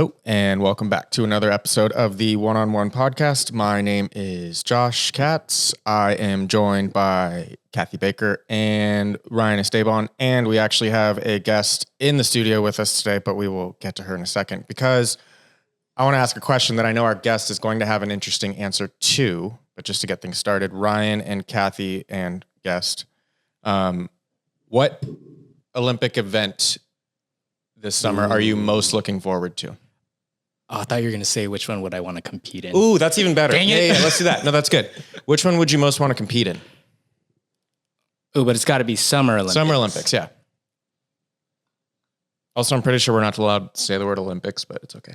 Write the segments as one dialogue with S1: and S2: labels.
S1: Hello, and welcome back to another episode of the One-on-One podcast. My name is Josh Katz. I am joined by Kathy Baker and Ryan Esteban, and we actually have a guest in the studio with us today, but we will get to her in a second because I want to ask a question that I know our guest is going to have an interesting answer to, but just to get things started, Ryan and Kathy and guest, what Olympic event this summer are you most looking forward to?
S2: Oh, I thought you were going to say which one would I want to compete in.
S1: Ooh, that's even better.
S2: Dang it.
S1: Yeah, let's do that. No, that's good. Which one would you most want to compete in?
S2: Oh, but it's got to be Summer Olympics.
S1: Summer Olympics, yeah. Also, I'm pretty sure we're not allowed to say the word Olympics, but it's okay.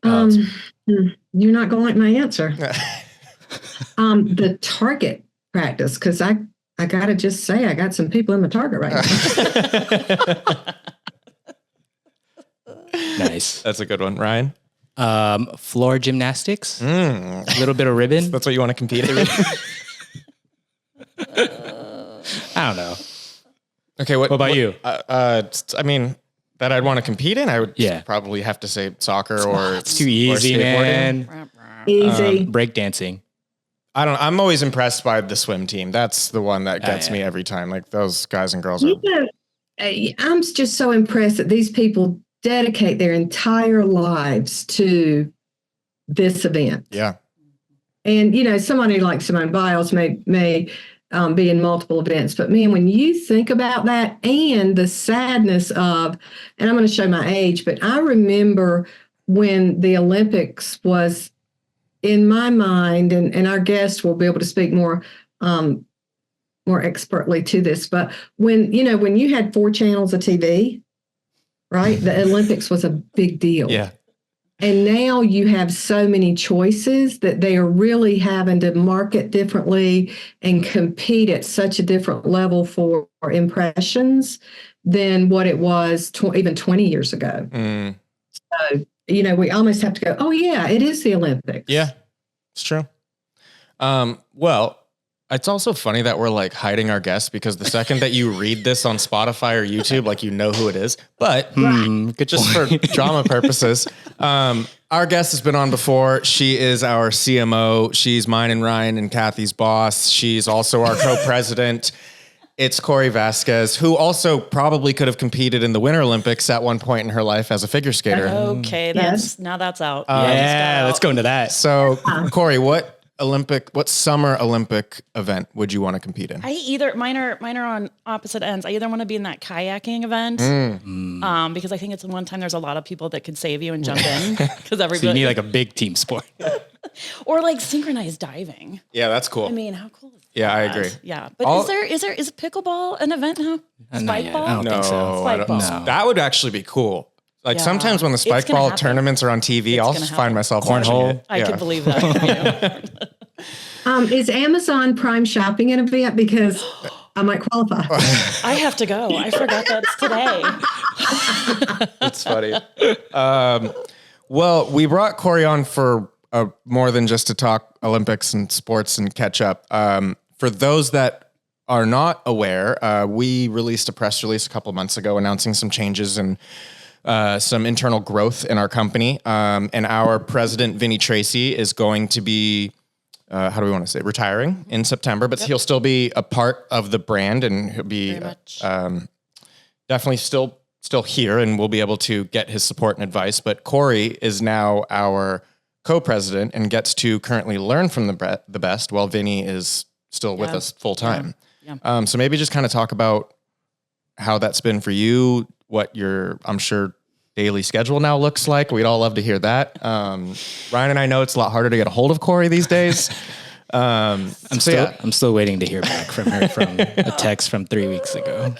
S3: You're not going to like my answer. The target practice, because I got to just say I got some people in my target right now.
S2: Nice.
S1: That's a good one. Ryan?
S2: Floor gymnastics. A little bit of ribbon.
S1: That's what you want to compete in?
S2: I don't know.
S1: Okay, what
S2: about you?
S1: I mean, that I'd want to compete in, I would probably have to say soccer or
S2: it's too easy, man.
S3: Easy.
S2: Breakdancing.
S1: I don't know. I'm always impressed by the swim team. That's the one that gets me every time. Like those guys and girls are.
S3: I'm just so impressed that these people dedicate their entire lives to this event.
S1: Yeah.
S3: And, you know, somebody like Simone Biles may be in multiple events, but man, when you think about that and the sadness of, and I'm going to show my age, but I remember when the Olympics was in my mind, and our guest will be able to speak more expertly to this, but when you had 4 channels of TV, right? The Olympics was a big deal.
S1: Yeah.
S3: And now you have so many choices that they are really having to market differently and compete at such a different level for impressions than what it was even 20 years ago. So, we almost have to go, oh yeah, it is the Olympics.
S1: Yeah, it's true. Well, it's also funny that we're like hiding our guests because the second that you read this on Spotify or YouTube, like you know who it is. But just for drama purposes, our guest has been on before. She is our CMO. She's mine and Ryan and Kathy's boss. She's also our co-president. It's Cory Vasquez, who also probably could have competed in the Winter Olympics at one point in her life as a figure skater.
S4: Okay, now that's out.
S2: Let's go into that.
S1: So, Cory, what summer Olympic event would you want to compete in?
S4: Mine are on opposite ends. I either want to be in that kayaking event, because I think it's the one time there's a lot of people that could save you and jump in because everybody.
S2: So you need like a big team sport,
S4: or like synchronized diving.
S1: Yeah, that's cool.
S4: I mean, how cool is that?
S1: Yeah, I agree.
S4: Yeah, but is pickleball an event now? Spike ball?
S2: I don't think so.
S4: Spike ball.
S1: No. That would actually be cool. Like sometimes when the spike ball tournaments are on TV, I'll just find myself
S2: cornhole.
S4: I can believe that.
S3: Is Amazon Prime Shopping an event? Because I might qualify.
S4: I have to go. I forgot that's today.
S1: That's funny. Well, we brought Cory on for more than just to talk Olympics and sports and catch up. For those that are not aware, we released a press release a couple of months ago announcing some changes and some internal growth in our company. And our president, Vinny Tracy, is going to be, how do we want to say, retiring in September, but he'll still be a part of the brand and he'll be definitely still here and we'll be able to get his support and advice. But Cory is now our co-president and gets to currently learn from the best while Vinny is still with us full time. Yeah. So maybe just kind of talk about how that's been for you, what your, I'm sure, daily schedule now looks like. We'd all love to hear that. Ryan and I know it's a lot harder to get a hold of Cory these days.
S2: I'm still waiting to hear back from her from a text from 3 weeks ago.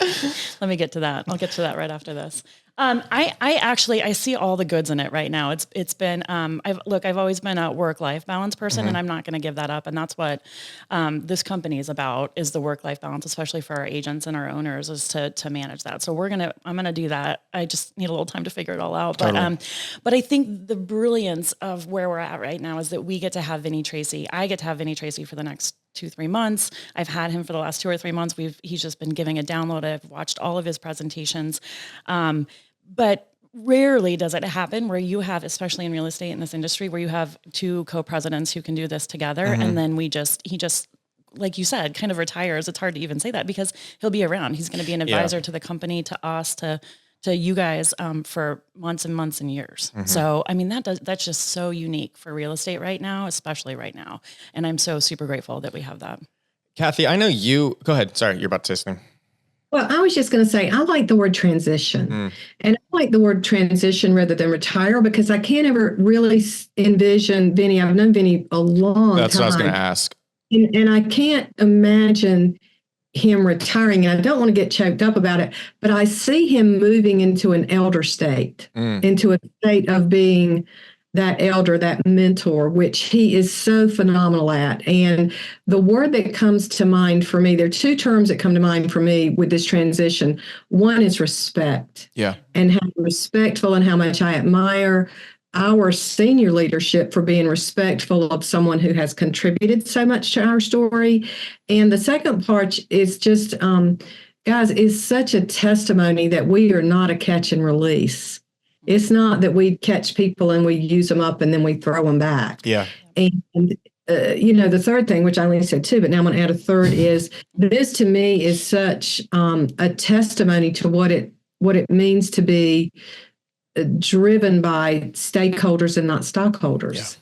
S4: Let me get to that. I'll get to that right after this. I see all the goods in it right now. It's been, I've always been a work-life balance person and I'm not going to give that up. And that's what, this company is about, is the work-life balance, especially for our agents and our owners, is to manage that. So I'm going to do that. I just need a little time to figure it all out. Totally. But I think the brilliance of where we're at right now is that we get to have Vinny Tracy. I get to have Vinny Tracy for the next 2-3 months. I've had him for the last 2 or 3 months. He's just been giving a download. I've watched all of his presentations. But rarely does it happen where you have, especially in real estate in this industry, where you have two co-presidents who can do this together. And then he just, like you said, kind of retires. It's hard to even say that because he'll be around. He's going to be an advisor to the company, to us, to you guys, for months and months and years. So, I mean, that's just so unique for real estate right now, especially right now. And I'm so super grateful that we have that.
S1: Kathy, I know go ahead. Sorry, you're about to say something.
S3: Well, I was just going to say, I like the word transition. And I like the word transition rather than retire because I can't ever really envision Vinny. I've known Vinny a long time.
S1: That's what I was going to ask.
S3: And I can't imagine him retiring. And I don't want to get choked up about it, but I see him moving into an elder state, into a state of being that elder, that mentor, which he is so phenomenal at. And the word that comes to mind for me, there are two terms that come to mind for me with this transition. One is respect.
S1: Yeah.
S3: And how respectful and how much I admire our senior leadership for being respectful of someone who has contributed so much to our story. And the second part is just, guys, is such a testimony that we are not a catch and release. It's not that we catch people and we use them up and then we throw them back.
S1: Yeah.
S3: And, the third thing, which I only said two, but now I'm going to add a third, is this to me is such a testimony to what it means to be driven by stakeholders and not stockholders.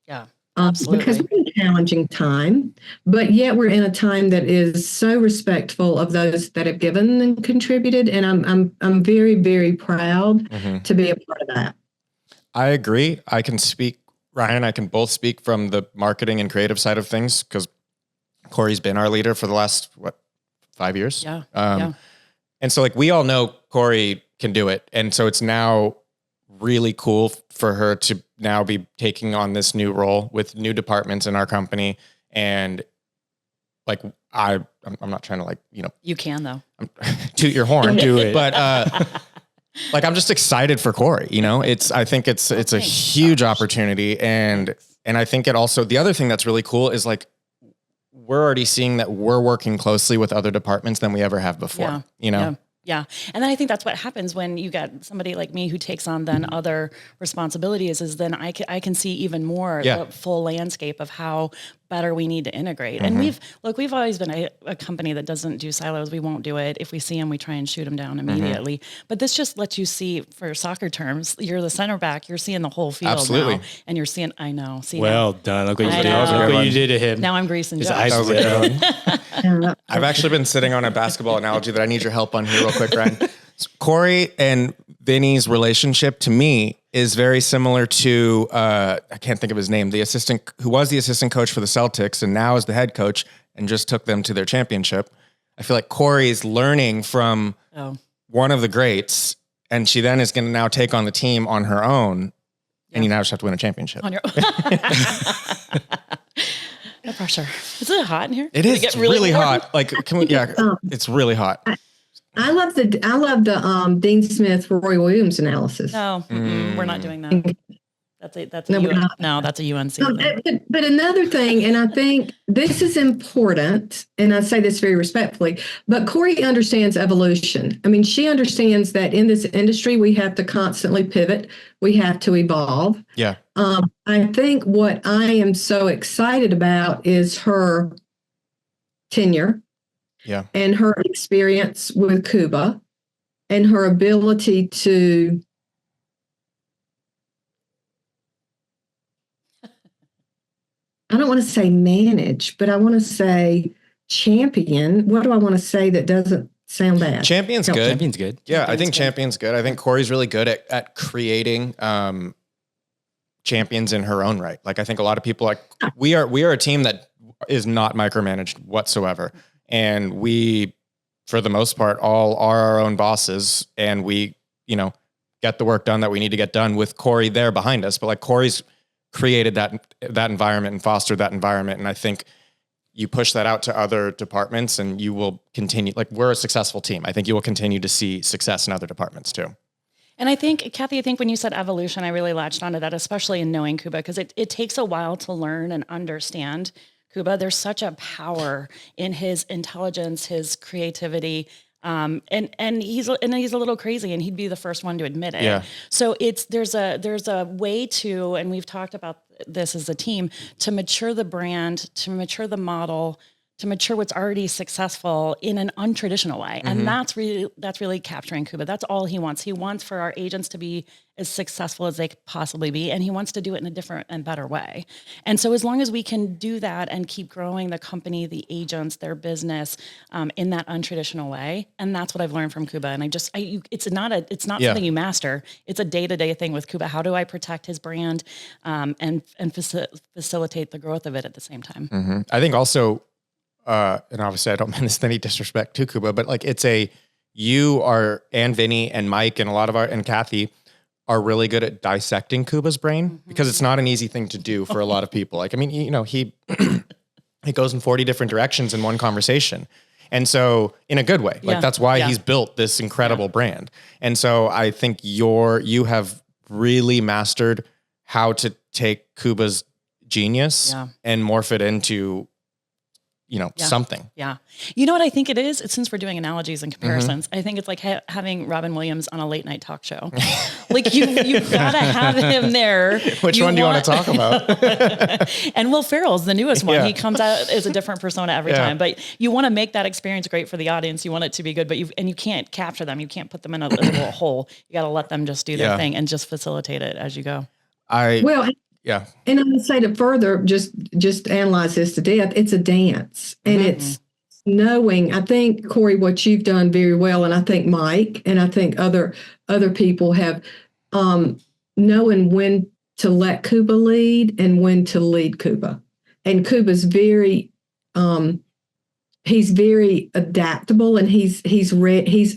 S4: Yeah. Absolutely.
S3: Because we're in a challenging time, but yet we're in a time that is so respectful of those that have given and contributed, and I'm very, very proud to be a part of that.
S1: I agree. I can speak, Ryan. I can both speak from the marketing and creative side of things because Cory's been our leader for the last 5 years.
S4: Yeah.
S1: And so, we all know Cory can do it, and so it's now really cool for her to now be taking on this new role with new departments in our company. And I'm not trying to
S4: you can though.
S1: Toot your horn,
S2: do it.
S1: But I'm just excited for Cory. I think it's a huge opportunity, and I think it also, the other thing that's really cool is we're already seeing that we're working closely with other departments than we ever have before.
S4: Yeah. And then I think that's what happens when you get somebody like me who takes on then other responsibilities is then I can see even more the full landscape of how better we need to integrate. And we've always been a company that doesn't do silos. We won't do it. If we see them, we try and shoot them down immediately. But this just lets you see, for soccer terms, you're the center back. You're seeing the whole field now. And you're seeing, I know.
S2: Well done. Look what you did. Look what you did to him.
S4: Now I'm greasing
S2: his
S4: eyes.
S1: I've actually been sitting on a basketball analogy that I need your help on here real quick, Ryan. Cory and Vinny's relationship to me is very similar to, I can't think of his name, the assistant who was the assistant coach for the Celtics and now is the head coach and just took them to their championship. I feel like Cory is learning from one of the greats, and she then is going to now take on the team on her own, and you now just have to win a championship.
S4: On your own. No pressure. Is it hot in here?
S1: It is. It's really hot. Can we? Yeah, it's really hot.
S3: I love the Dean Smith Roy Williams analysis.
S4: No, we're not doing that. That's a UNC thing.
S3: But another thing, and I think this is important, and I say this very respectfully, but Cory understands evolution. I mean, she understands that in this industry, we have to constantly pivot. We have to evolve.
S1: Yeah.
S3: I think what I am so excited about is her tenure.
S1: Yeah.
S3: And her experience with Cuba and her ability to I don't want to say manage, but I want to say champion. What do I want to say that doesn't sound bad?
S1: Champion's good.
S2: Champion's good.
S1: Yeah, I think champion's good. I think Cory's really good at creating champions in her own right. I think a lot of people we are a team that is not micromanaged whatsoever. And we, for the most part, all are our own bosses, and we, get the work done that we need to get done with Cory there behind us. But Cory's created that environment and fostered that environment. And I think you push that out to other departments and you will continue, we're a successful team. I think you will continue to see success in other departments too.
S4: And I think, Kathy, when you said evolution, I really latched onto that, especially in knowing Cuba, because it takes a while to learn and understand Cuba. There's such a power in his intelligence, his creativity. And he's a little crazy, and he'd be the first one to admit it.
S1: Yeah.
S4: So there's a way to, and we've talked about this as a team, to mature the brand, to mature the model, to mature what's already successful in an untraditional way. And that's really capturing Kuba. That's all he wants. He wants for our agents to be as successful as they could possibly be. And he wants to do it in a different and better way. And so as long as we can do that and keep growing the company, the agents, their business, in that untraditional way. And that's what I've learned from Kuba. And it's not something you master. It's a day-to-day thing with Kuba. How do I protect his brand, and facilitate the growth of it at the same time?
S1: I think also, and obviously I don't mean this with any disrespect to Kuba, but like you are, and Vinny and Mike and and Kathy are really good at dissecting Kuba's brain, because it's not an easy thing to do for a lot of people. Like, I mean, he goes in 40 different directions in one conversation. And so in a good way, like that's why he's built this incredible brand. And so I think you have really mastered how to take Kuba's genius and morph it into something.
S4: Yeah. You know what I think it is? It's, since we're doing analogies and comparisons, I think it's like having Robin Williams on a late night talk show. Like you've got to have him there.
S1: Which one do you want to talk about?
S4: And Will Ferrell's the newest one. He comes out as a different persona every time, but you want to make that experience great for the audience. You want it to be good, but you can't capture them. You can't put them in a little hole. You got to let them just do their thing and just facilitate it as you go.
S1: Yeah.
S3: And I would say to further just analyze this to death, it's a dance. And it's knowing, I think, Cory, what you've done very well, and I think Mike, and I think other people have, knowing when to let Kuba lead and when to lead Kuba. And Kuba's very he's very adaptable, and he's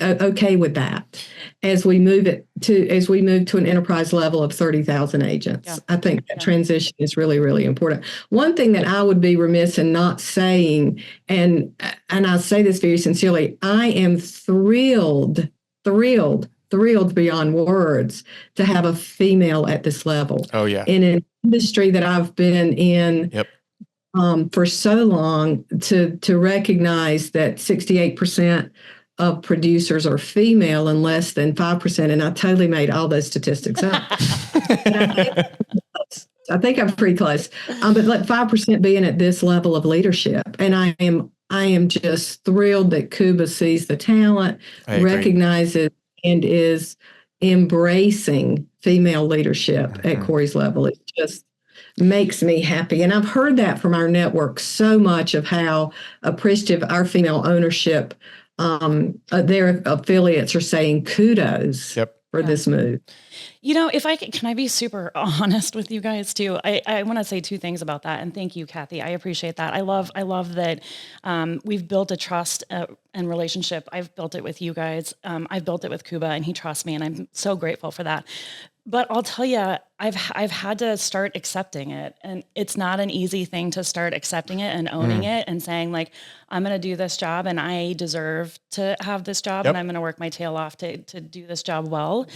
S3: okay with that as we move to an enterprise level of 30,000 agents. I think that transition is really, really important. One thing that I would be remiss in not saying, and I say this very sincerely, I am thrilled beyond words to have a female at this level.
S1: Oh yeah.
S3: In an industry that I've been in for so long, to recognize that 68% of producers are female and less than 5%. And I totally made all those statistics up. I think I'm pretty close. But let 5% being at this level of leadership. And I am just thrilled that Kuba sees the talent, recognizes, and is embracing female leadership at Cory's level. It just makes me happy. And I've heard that from our network so much, of how appreciative our female ownership, their affiliates are saying kudos for this move.
S4: You know, if can I be super honest with you guys too? I want to say two things about that. And thank you, Kathy. I appreciate that. I love that we've built a trust and relationship. I've built it with you guys. I've built it with Kuba, and he trusts me, and I'm so grateful for that. But I'll tell you, I've had to start accepting it, and it's not an easy thing to start accepting it and owning it and saying, like, I'm going to do this job and I deserve to have this job, and I'm going to work my tail off to do this job well.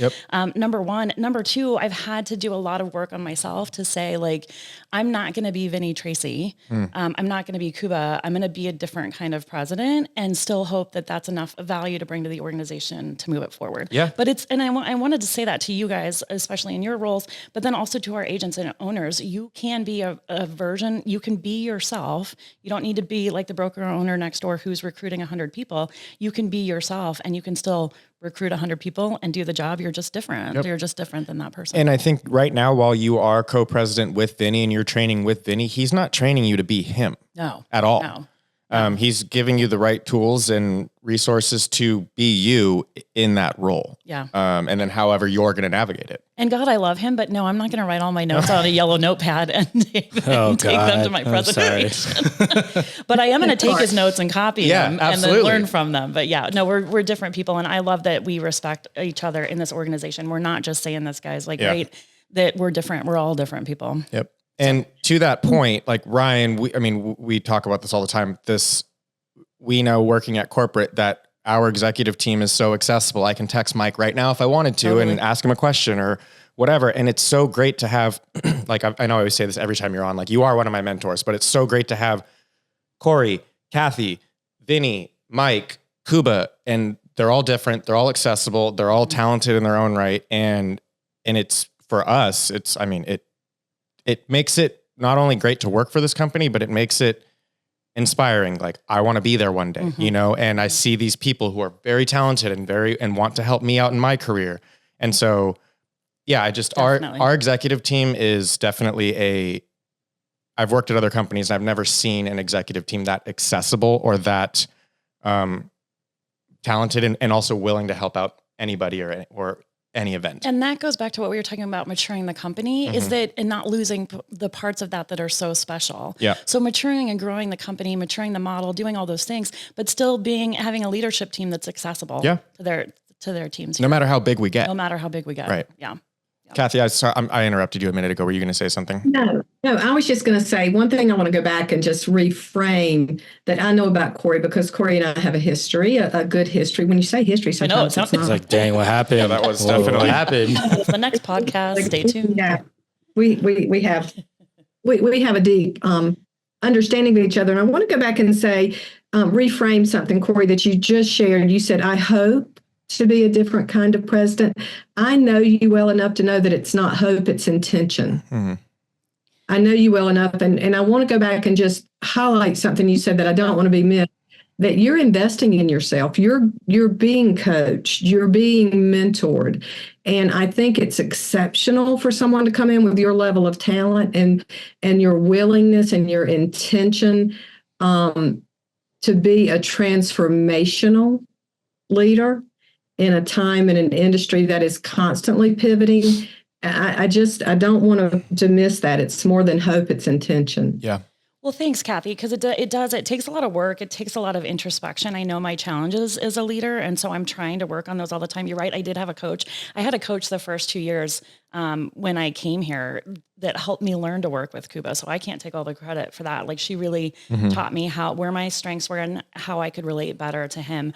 S4: Number one. Number two, I've had to do a lot of work on myself to say, like, I'm not going to be Vinny Tracy. I'm not going to be Kuba. I'm going to be a different kind of president, and still hope that that's enough value to bring to the organization to move it forward. But I wanted to say that to you guys, especially in your roles, but then also to our agents and owners. You can be a version, you can be yourself. You don't need to be like the broker owner next door who's recruiting 100 people. You can be yourself, and you can still recruit 100 people and do the job. You're just different. You're just different than that person.
S1: And I think right now, while you are co-president with Vinny and you're training with Vinny, he's not training you to be him.
S4: No.
S1: At all. No. He's giving you the right tools and resources to be you in that role. And then however you're going to navigate it. And
S4: God, I love him, but no, I'm not going to write all my notes on a yellow notepad and take them to my presentation. But I am going to take his notes and copy them and then learn from them. But we're different people. And I love that we respect each other in this organization. We're not just saying this, guys, like, right, that we're different. We're all different people.
S1: And to that point, like Ryan, we talk about this all the time. We know working at corporate that our executive team is so accessible. I can text Mike right now if I wanted to and ask him a question or whatever. And it's so great to have, like, I know I always say this every time you're on, like, you are one of my mentors, but it's so great to have Cory, Kathy, Vinny, Mike, Kuba, and they're all different. They're all accessible. They're all talented in their own right. And it's for us, it makes it not only great to work for this company, but it makes it inspiring. Like, I want to be there one day, and I see these people who are very talented and want to help me out in my career. And so, yeah, our executive team is definitely I've worked at other companies and I've never seen an executive team that accessible or that, talented and also willing to help out anybody or any event.
S4: And that goes back to what we were talking about, maturing the company, is that, and not losing the parts of that are so special.
S1: Yeah.
S4: So maturing and growing the company, maturing the model, doing all those things, but still having a leadership team that's accessible to their teams.
S1: No matter how big we get.
S4: No matter how big we get.
S1: Right.
S4: Yeah.
S1: Kathy, I interrupted you a minute ago. Were you going to say something?
S3: No, I was just going to say one thing. I want to go back and just reframe that I know about Cory, because Cory and I have a history, a good history. When you say history, sometimes
S4: I know,
S2: it's like, dang, what happened?
S1: Yeah, that was definitely
S2: what happened.
S4: The next podcast, stay tuned.
S3: Yeah, we have a deep understanding of each other. And I want to go back and say, reframe something, Cory, that you just shared. You said, I hope to be a different kind of president. I know you well enough to know that it's not hope, it's intention. Mm-hmm. I know you well enough. And I want to go back and just highlight something you said that I don't want to be missed, that you're investing in yourself. You're being coached, you're being mentored. And I think it's exceptional for someone to come in with your level of talent and your willingness and your intention to be a transformational leader in a time in an industry that is constantly pivoting. I don't want to miss that. It's more than hope, it's intention.
S1: Yeah.
S4: Well, thanks, Kathy, because it takes a lot of work. It takes a lot of introspection. I know my challenges as a leader, and so I'm trying to work on those all the time. You're right. I did have a coach. I had a coach the first 2 years when I came here that helped me learn to work with Cuba. So I can't take all the credit for that. Like, she really taught me where my strengths were and how I could relate better to him,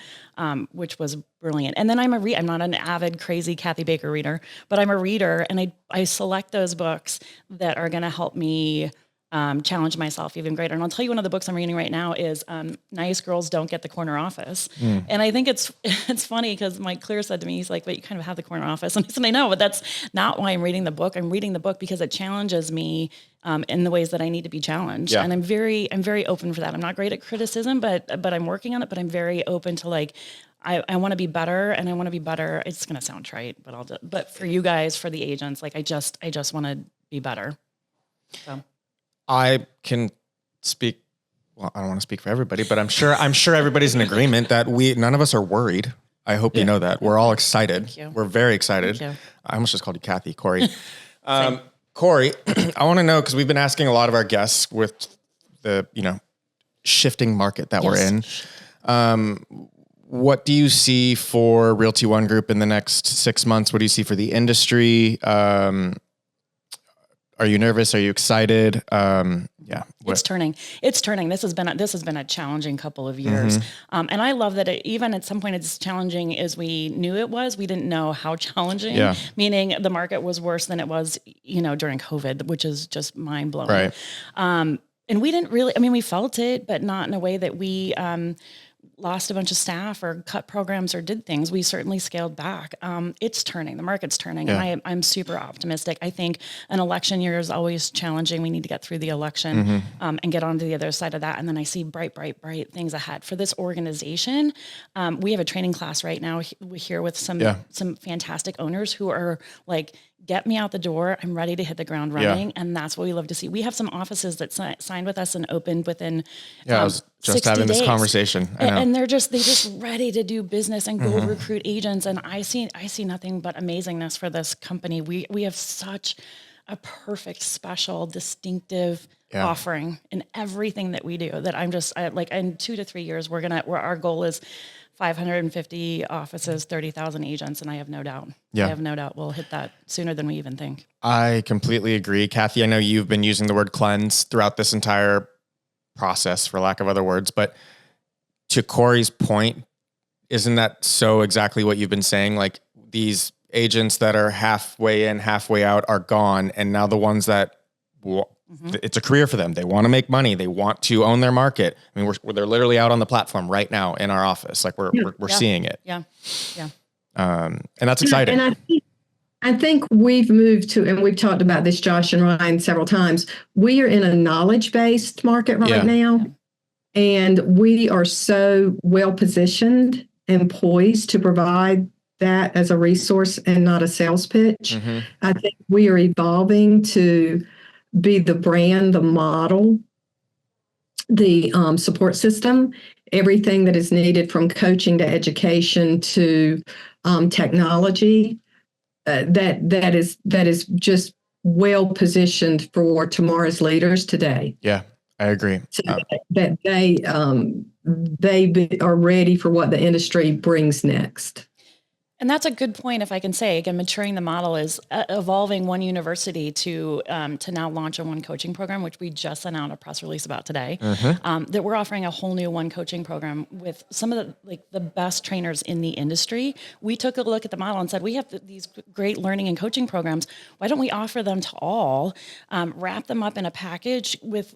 S4: which was brilliant. And then I'm not an avid, crazy Kathy Baker reader, but I'm a reader, and I select those books that are going to help me challenge myself even greater. And I'll tell you, one of the books I'm reading right now is Nice Girls Don't Get the Corner Office. And I think it's funny because Mike Clear said to me, he's like, but you kind of have the corner office. And I said, I know, but that's not why I'm reading the book. I'm reading the book because it challenges me in the ways that I need to be challenged. Yeah. And I'm very open for that. I'm not great at criticism, but I'm working on it, but I'm very open to, like, I want to be better, and I want to be better. It's going to sound trite, but for you guys, for the agents, like, I just want to be better. So.
S1: I can speak. Well, I don't want to speak for everybody, but I'm sure everybody's in agreement that none of us are worried. I hope you know that. We're all excited. We're very excited. I almost just called you Kathy, Cory. Cory, I want to know, because we've been asking a lot of our guests with the shifting market that we're in. What do you see for Realty ONE Group in the next 6 months? What do you see for the industry? Are you nervous? Are you excited?
S4: It's turning. This has been a challenging couple of years. And I love that even at some point it's challenging as we knew it was. We didn't know how challenging, meaning the market was worse than it was, during COVID, which is just mind blowing.
S1: Right.
S4: And we didn't really, we felt it, but not in a way that we, lost a bunch of staff or cut programs or did things. We certainly scaled back. It's turning. The market's turning. And I'm super optimistic. I think an election year is always challenging. We need to get through the election and get on to the other side of that. And then I see bright things ahead. For this organization, we have a training class right now here with some fantastic owners who are like, get me out the door. I'm ready to hit the ground running. And that's what we love to see. We have some offices that signed with us and opened within
S1: I was just having this conversation.
S4: And they're just ready to do business and go recruit agents. And I see nothing but amazingness for this company. We have such a perfect, special, distinctive offering in everything that we do that like in 2 to 3 years, our goal is 550 offices, 30,000 agents. And I have no doubt. We'll hit that sooner than we even think.
S1: I completely agree. Kathy, I know you've been using the word cleanse throughout this entire process, for lack of other words, but to Cory's point, isn't that so exactly what you've been saying? Like, these agents that are halfway in, halfway out are gone. And now the ones that It's a career for them. They want to make money. They want to own their market. I mean, they're literally out on the platform right now in our office. Like we're seeing it.
S4: Yeah. Yeah.
S1: And that's exciting.
S3: And I think we've moved to, and we've talked about this, Josh and Ryan, several times. We are in a knowledge-based market right now, and we are so well positioned and poised to provide that as a resource and not a sales pitch. I think we are evolving to be the brand, the model, the support system, everything that is needed from coaching to education to technology. That is just well positioned for tomorrow's leaders today.
S1: Yeah, I agree.
S3: So that they are ready for what the industry brings next.
S4: And that's a good point. If I can say again, maturing the model is evolving one university to now launch a one coaching program, which we just sent out a press release about today. That we're offering a whole new one coaching program with some of the best trainers in the industry. We took a look at the model and said, we have these great learning and coaching programs. Why don't we offer them to all, wrap them up in a package with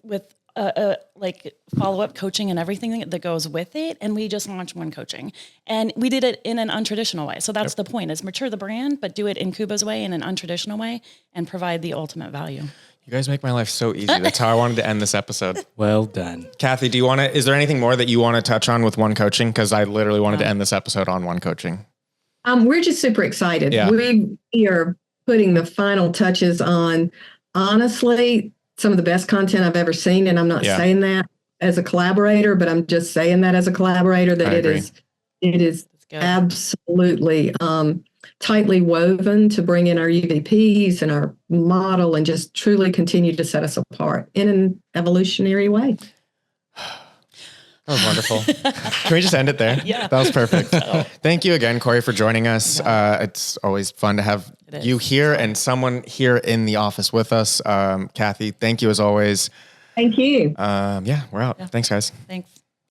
S4: like follow-up coaching and everything that goes with it. And we just launched one coaching, and we did it in an untraditional way. So that's the point, is mature the brand, but do it in Kuba's way, in an untraditional way, and provide the ultimate value.
S1: You guys make my life so easy. That's how I wanted to end this episode.
S2: Well done.
S1: Kathy, is there anything more that you want to touch on with one coaching? Cause I literally wanted to end this episode on one coaching.
S3: We're just super excited.
S1: Yeah.
S3: We are putting the final touches on, honestly, some of the best content I've ever seen. And I'm not saying that as a collaborator, but I'm just saying that as a collaborator, that it is absolutely tightly woven to bring in our UVPs and our model and just truly continue to set us apart in an evolutionary way.
S1: That was wonderful. Can we just end it there?
S4: Yeah.
S1: That was perfect. Thank you again, Cory, for joining us. It's always fun to have you here and someone here in the office with us. Kathy, thank you as always.
S3: Thank you.
S1: We're out. Yeah. Thanks, guys.
S4: Thanks.